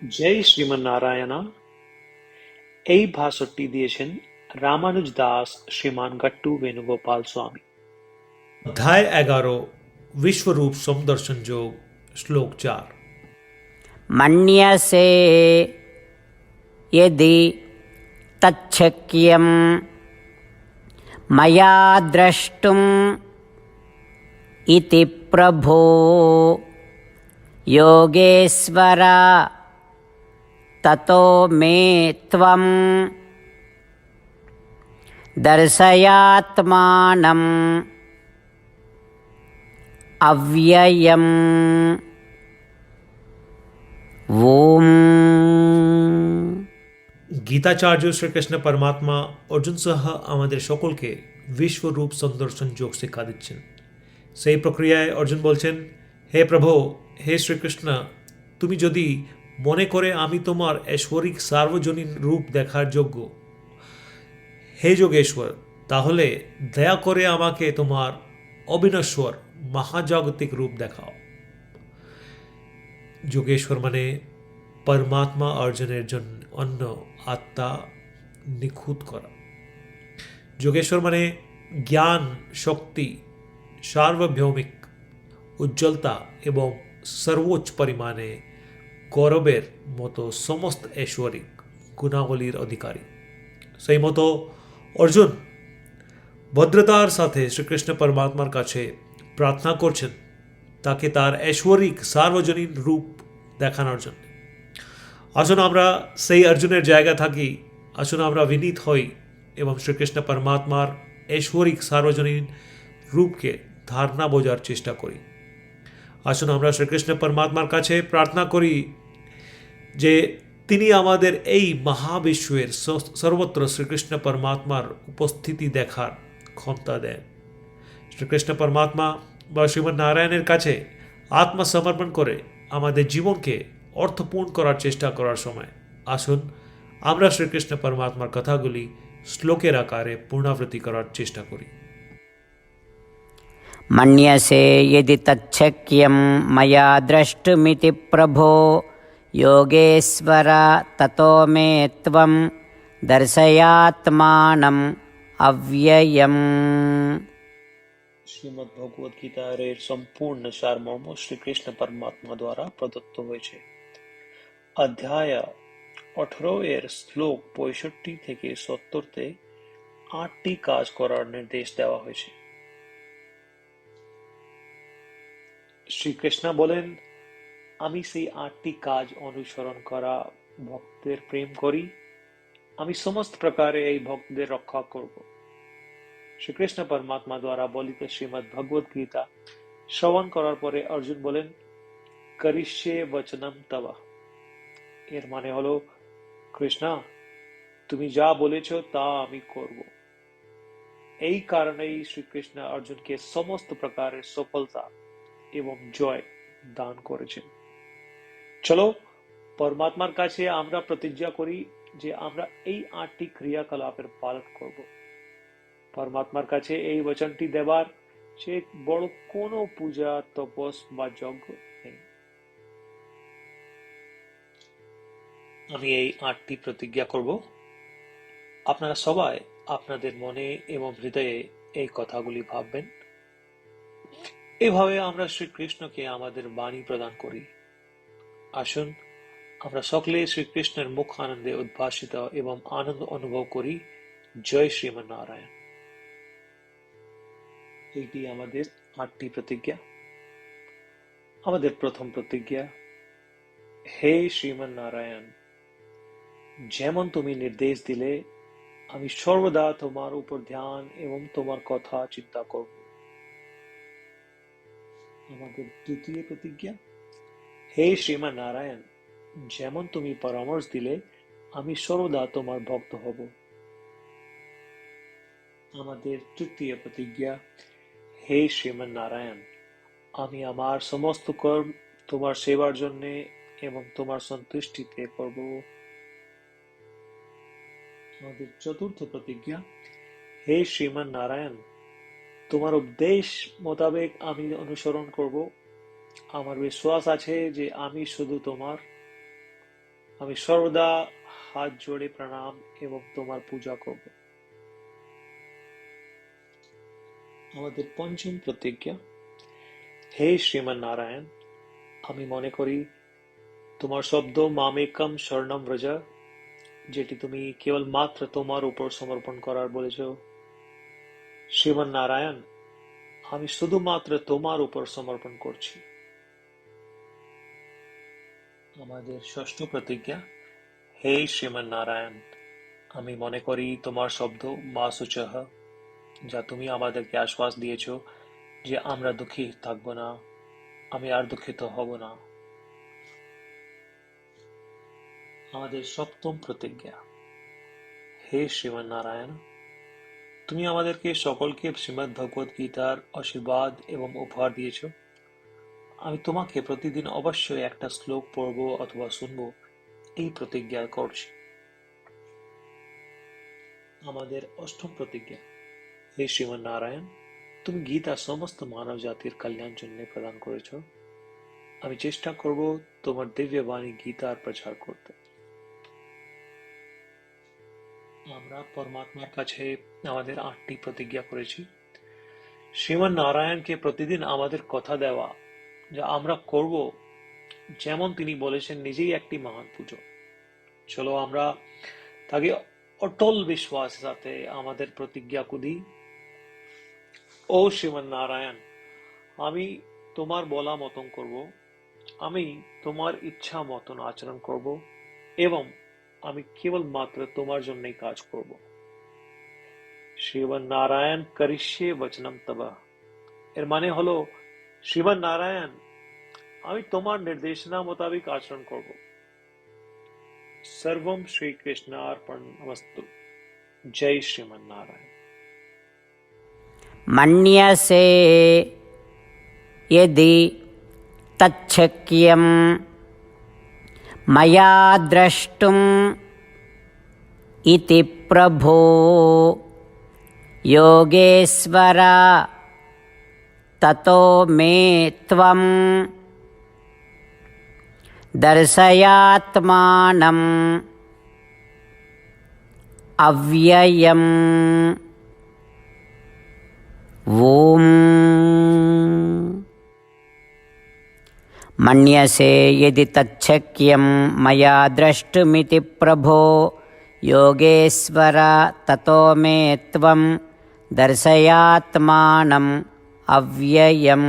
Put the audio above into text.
জয় শ্রীমন্নারায়ণা। এই ভাষণটি দিয়েছেন রামানুজ দাস শ্রীমান গট্টু বেণুগোপাল স্বামী। अध्याय 11 विश्वरूप समदर्शन योग श्लोक 4। मन्यसे यदि तच्छक्यं मया द्रष्टुम् इति प्रभो योगेश्वर ततो मे त्वं दर्शयात्मानम् अव्ययम्। ओम। গীতাচার্য শ্রীকৃষ্ণ পরমাত্মা অর্জুন সহ আমাদের সকলকে বিশ্বরূপ সন্দর্শন যোগ শিক্ষা দিচ্ছেন। সেই প্রক্রিয়ায় অর্জুন বলছেন, হে প্রভু, হে শ্রীকৃষ্ণ, তুমি যদি মনে করে আমি তোমার ঐশ্বরিক সার্বজনীন রূপ দেখার যোগ্য, হে যোগেশ্বর, তাহলে দয়া করে আমাকে তোমার অবিনশ্বর মহাজাগতিক রূপ দেখাও। যোগেশ্বর মানে পরমাত্মা অর্জনের জন্য অন্য আত্মা নিখুঁত করা। যোগেশ্বর মানে জ্ঞান, শক্তি, সার্বভৌমিক উজ্জ্বলতা এবং সর্বোচ্চ পরিমাণে গৌরবের মতো সমস্ত ঐশ্বরিক গুণাবলীর অধিকারী। সেই মতো অর্জুন ভদ্রতার সাথে শ্রীকৃষ্ণ পরমাত্মার কাছে প্রার্থনা করছেন তাকে তার ঐশ্বরিক সার্বজনীন রূপ দেখানোর জন্য। আসুন আমরা সেই অর্জুনের জায়গা থাকি, আসুন আমরা বিনীত হই এবং শ্রীকৃষ্ণ পরমাত্মার ঐশ্বরিক সার্বজনীন রূপকে ধারণা বোঝার চেষ্টা করি। আসুন আমরা শ্রীকৃষ্ণ পরমাত্মার কাছে প্রার্থনা করি যে তিনি আমাদের এই মহাবিশ্বের সর্বত্র শ্রীকৃষ্ণ পরমাত্মার উপস্থিতি দেখার ক্ষমতা দেন। শ্রীকৃষ্ণ পরমাত্মা বা শ্রীমন নারায়ণের কাছে আত্মসমর্পণ করে আমাদের জীবনকে অর্থপূর্ণ করার চেষ্টা করার সময় আসুন আমরা শ্রীকৃষ্ণ পরমাত্মার কথাগুলি শ্লোকের আকারে পুনরাবৃত্তি করার চেষ্টা করি। मन्यसे यदि तच्छक्यं मया द्रष्टुमिति प्रभो योगेश्वर ततो मे त्वं दर्शयात्मानम् अव्ययम्। শ্রীমদ্ ভগবদ গীতার এর সম্পূর্ণ সারমর্ম শ্রীকৃষ্ণ পরমাত্মা দ্বারা প্রদত্ত হয়েছে। অধ্যায় 18 এর শ্লোক 65 থেকে 70-তে 8টি কাজ করার নির্দেশ দেওয়া হয়েছে। শ্রীকৃষ্ণ বলেন, আমি সেই 8টি কাজ অনুসরণ করা ভক্তদের প্রেম করি, আমি সমস্ত প্রকারে এই ভক্তদের রক্ষা করব। শ্রীকৃষ্ণ পরমাত্মা দ্বারা বলিত শ্রীমদ্ ভগবদ গীতা শ্রবণ করার পরে অর্জুন বলেন, করিষ্যে বচনম তব। এর মানে হলো, কৃষ্ণ, তুমি যা বলেছ তা আমি করব। এই কারণেই শ্রীকৃষ্ণ অর্জুনকে সমস্ত প্রকারের সফলতা এবং জয় দান করেছেন। চলো পরমাত্মার কাছে আমরা প্রতিজ্ঞা করি যে আমরা এই 8টি ক্রিয়াকলাপের পালন করব। পরমাত্মার কাছে এই বচনটি দেবার সে বড় কোনো পূজা, তপস বা যজ্ঞ নেই। আমি এই 8টি প্রতিজ্ঞা করব। আপনারা সবাই আপনাদের মনে এবং হৃদয়ে এই কথাগুলি ভাববেন। এভাবে আমরা শ্রীকৃষ্ণকে আমাদের বাণী প্রদান করি। আসুন আমরা সকলে শ্রীকৃষ্ণের মুখ আনন্দে উদ্ভাসিত এবং আনন্দ অনুভব করি। জয় শ্রীমন্নারায়ণ। এইটি আমাদের 8টি প্রতিজ্ঞা। আমাদের প্রথম প্রতিজ্ঞা, হে শ্রীমন্নারায়ণ, যেমন তুমি নির্দেশ দিলে আমি সর্বদা তোমার উপর ধ্যান এবং তোমার কথা চিন্তা করব। আমাদের দ্বিতীয় প্রতিজ্ঞা, হে শ্রীমন্নারায়ণ, যেমন তুমি পরামর্শ দিলে আমি সর্বদা তোমার ভক্ত হব। আমাদের তৃতীয় প্রতিজ্ঞা, হে শ্রীমন্নারায়ণ, আমি আমার সমস্ত কর্ম তোমার সেবার জন্য এবং তোমার সন্তুষ্টিতে করব। আমাদের চতুর্থ প্রতিজ্ঞা, হে শ্রীমন্নারায়ণ, তোমার উপদেশ মোতাবেক আমি অনুসরণ করব। আমার বিশ্বাস আছে যে আমি শুধু তোমার আমি সর্বদা হাত জোড়ে প্রণাম এবং তোমার পূজা করব। আমাদের পঞ্চম প্রতিজ্ঞা। হে শ্রীমান নারায়ণ, আমি মনে করি তোমার শব্দ মামেকম শরণম ব্রজ, যেটি তুমি কেবল মাত্র তোমার উপর সমর্পণ করার বলেছ। শ্রীমান নারায়ণ, আমি শুধুমাত্র তোমার উপর সমর্পণ করছি। আমাদের ষষ্ঠ প্রতিজ্ঞা। হে শ্রীমান নারায়ণ, আমি মনে করি তোমার শব্দ মা সুচহ, যা তুমি আমাদেরকে আশ্বাস দিয়েছ যে আমরা দুঃখী থাকব না, আমি আর দুঃখিত হব না। আমাদের সপ্তম প্রতিজ্ঞা। হে শ্রীমান নারায়ণ, তুমি আমাদেরকে সকলকে শ্রীমদ্ ভগবদ গীতার আশীর্বাদ এবং উপহার দিয়েছ। আমি তোমাকে প্রতিদিন অবশ্যই একটা শ্লোক পড়ব অথবা শুনব, এই প্রতিজ্ঞা করছি। আমাদের অষ্টম প্রতিজ্ঞা। হে শ্রীমান নারায়ণ, তুমি গীতা সমস্ত মানব জাতির কল্যাণ জন্য প্রদান করেছ। আমি চেষ্টা করব তোমার দিব্য বাণী গীতার প্রচার করতে। আমরা পরমাত্মার কাছে আমাদের 8টি প্রতিজ্ঞা করেছি। শ্রীমান নারায়ণকে প্রতিদিন আমাদের কথা দেওয়া, যা আমরা করব যেমন তিনি বলেছেন, নিজেই একটি মহান পুজো। চলো আমরা তাকে অটল বিশ্বাসের সাথে আমাদের প্রতিজ্ঞা দিই। ও শ্রীমান নারায়ণ, আমি তোমার বলা মতন করব, আমি তোমার ইচ্ছা মতন আচরণ করব এবং আমি কেবল মাত্র তোমার জন্যই কাজ করব। শ্রীমান নারায়ণ করিষ্যে বচনম তব, এর মানে হলো, শ্রীমান নারায়ণ, আমি তোমার নির্দেশনা মোতাবেক আচরণ করব। সর্বম শ্রীকৃষ্ণার্পণমস্তু। জয় শ্রীমান নারায়ণ। मन्यसे यदि तच्छक्यं मया द्रष्टुम् इति प्रभो योगेश्वर ततो मे त्वं दर्शयात्मानम् अव्ययम्। ॐ मन्यसे यदि तच्छक्यं मया द्रष्टुमिति प्रभो योगेश्वर ततो मे त्वं दर्शयात्मानम् अव्ययम्।